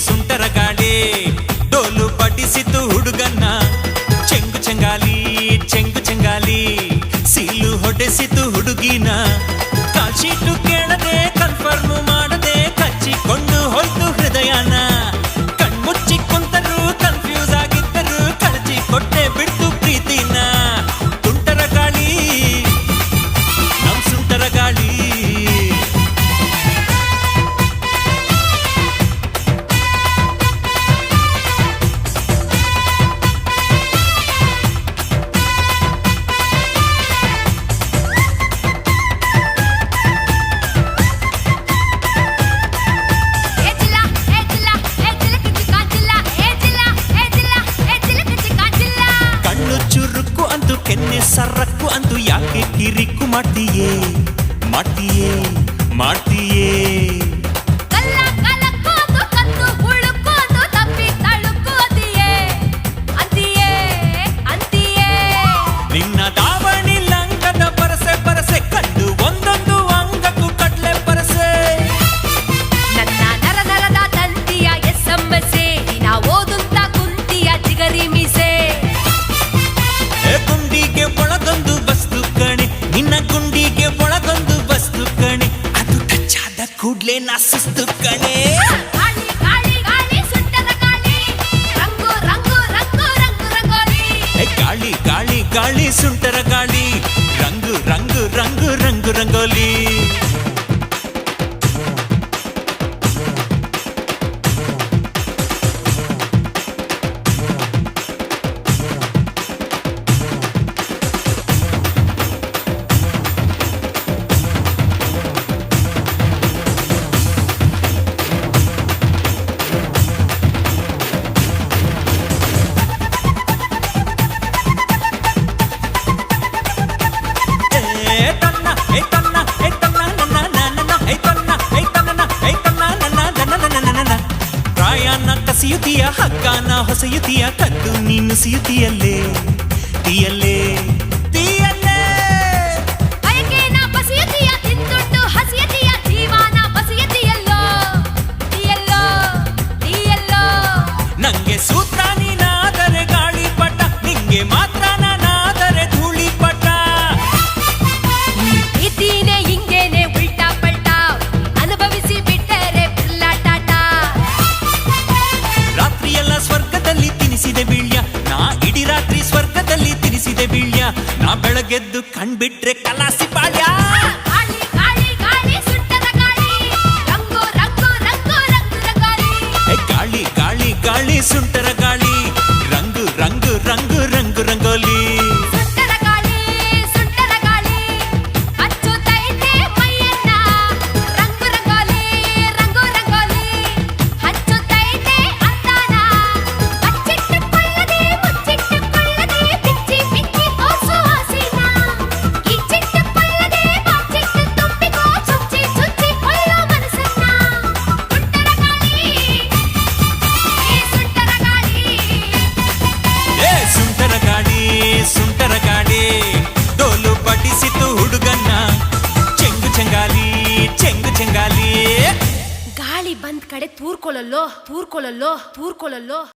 ಸುಂಟರ ಗಾಳಿ ಡೋಲು ಬಡಿಸಿತು ಹುಡುಗನ್ನ ಚೆಂಗು ಚೆಂಗಾಲಿ ಚೆಂಗು ಚೆಂಗಾಲಿ ಸೀಲು ಹೊಡೆಸಿತು ಹುಡುಗಿನ ಕಾಶೀಟು ಕೇಳದೆ ಕನ್ಫರ್ಮ್ ಮಾಡದೆ ಕಚ್ಚಿಕೊಂಡು ಹೋಯ್ತು ಹೃದಯನ ಕಣ್ಮುಚ್ಚಿ ಕುಂತರು ಕನ್ಫ್ಯೂಸ್ ಆಗಿದ್ದರು ಕಳಚಿ ಕೊಟ್ಟೆ ಬಿಡ್ತು ಪ್ರೀತಿನ ತುಂಟರ ಗಾಳಿ ನಮ್ ಸುಂಟರ ಗಾಳಿ ಕೆನ್ನೆ ಸರಕ್ಕು ಅಂತೂ ಯಾಕೆ ಕಿರಿಕು ಮಾಡ್ತೀಯೇ ಮಾಡ್ತೀಯೇ ಮಾಡ್ತೀಯೇ ನಿನ್ನ ದಾವಣಿ ಲಂಗದ ಪರಸೆ ಪರಸೆ ಕಂಡು ಒಂದೊಂದು ಅಂಗಕ್ಕೂ ಕಡ್ಲೆ ಪರಸೆ ನನ್ನ ನರ ನರದ ತಂತಿಯ ಎಸ್ಸಮ್ಮಸೆ ನಾ ಓದುತ್ತ ಕುಂತಿಯ ಚಿಗರಿ ಮೀಸೆ ಗುಂಡಿಗೆ ಒಳಗೊಂದು ವಸ್ತು ಕಣೆ ನಿನ್ನ ಗುಂಡಿಗೆ ಒಳಗೊಂದು ವಸ್ತು ಕಣೆ ಅದು ಟಚ್ಚಾದ ಕೂಡ್ಲೆ ನಾ ಸುಸ್ತು ಕಣೆ ಗಾಳಿ ಗಾಳಿ ಗಾಳಿ ಸುಂಟರ ಗಾಳಿ ರಂಗು ರಂಗು ರಂಗು ರಂಗು ರಂಗೋಲಿ ಗಾಳಿ ಗಾಳಿ ಗಾಳಿ ಸುಂಟರ ಗಾಳಿ ರಂಗು ರಂಗು ರಂಗು ರಂಗು ರಂಗೋಲಿ ಕಸಿಯುತಿಯ ಹಗ್ಗಾನ ಹೊಸೆಯುತಿಯ ಕದ್ದು ನೀನು ಸಿಯುತಿಯಲ್ಲೇ ತೀಯಲ್ಲೇ ತೀಯಲ್ಲೇ ಬಯಕೆನ ಬಸಿಯತಿಯ ತಿಂದುಂಡು ಹಸಿಯತಿಯ ಜೀವನ ಬಸಿಯತಿಯಲ್ಲೋ ತೀಯಲ್ಲೋ ತೀಯಲ್ಲೋ ನಂಗೆ ಸೂತ್ರ ನೀನಾದರೆ ಗಾಳಿ ಪಟ ನಿಂಗೆ ಮಾತ್ರ ನಾನಾದರೆ ಧೂಳಿ ಪಟ ಇದ್ದೀನೆ ಹಿಂಗೇನೆ ಉಲ್ಟಾ ಪಲ್ಟಾ ಅನುಭವಿಸಿ ಬಿಟ್ಟರೆ ಬಿರ್ಲಾಟಾಟ ರಾತ್ರಿಯೆಲ್ಲ ಸ್ವರ್ಗದಲ್ಲಿ ತಿನಿಸಿದೆ ಬೀಳ್ಯ ನಾ ಇಡೀ ರಾತ್ರಿ ಸ್ವರ್ಗದಲ್ಲಿ ತಿನಿಸಿದೆ ಬೀಳ್ಯ ನಾ ಬೆಳಗೆದ್ದು ಕಣ್ಬಿಟ್ರೆ ಕಲಾಸಿ ಪಾಳ್ಯ ಗಾಳಿ ಗಾಳಿ ಗಾಳಿ ಸುಂಟರ ಗಾಳಿ ರಂಗು ರಂಗು ರಂಗು ರಂಗು ರಂಗೋಲಿ ಗಾಳಿ ಗಾಳಿ ಗಾಳಿ ಸುಂಟರ ಗಾಳಿ ರಂಗು ರಂಗು ರಂಗು ರಂಗು ರಂಗೋಲಿ ಸುಂಟರ ಗಾಳಿ ಹಚ್ಚುತ್ತೈತೆ ಮೈಯನ್ನ ರಂಗು ರಂಗೋಲಿ ರಂಗು ರಂಗೋಲಿ ಹಚ್ಚುತ್ತೈತೆ ಅಂದಾನ ಅಚ್ಚಿಟ್ಟುಕೊಳ್ಳದೆ ಮುಚ್ಚಿಟ್ಟುಕೊಳ್ಳದೆ ಬಿಚ್ಚಿ ಬಿಚ್ಚಿ ತೋರ್ಸು ಹಸಿನ ಈ ಚಿಟ್ಟುಕೊಳ್ಳದೆ ಬಾಚಿಟ್ಟು ತುಂಬಿಕೋ ಚುಚ್ಚಿ ಚುಚ್ಚಿ ಕೊಳ್ಳೋ ಮನಸ್ಸನ್ನ ಸುಂಟರ ಗಾಳಿ ಸುಂಟರ ಗಾಳಿ ಸುಂಟರ ಗಾಳಿ ಡೋಲು ಬಡಿಸಿತು ಹುಡುಗನ್ನ ಚೆಂಗು ಚೆಂಗಾಲಿ ಚೆಂಗು ಚೆಂಗಾಲಿ ಗಾಳಿ ಬಂದ್ ಕಡೆ ತೂರ್ಕೊಳ್ಳಲ್ಲೋ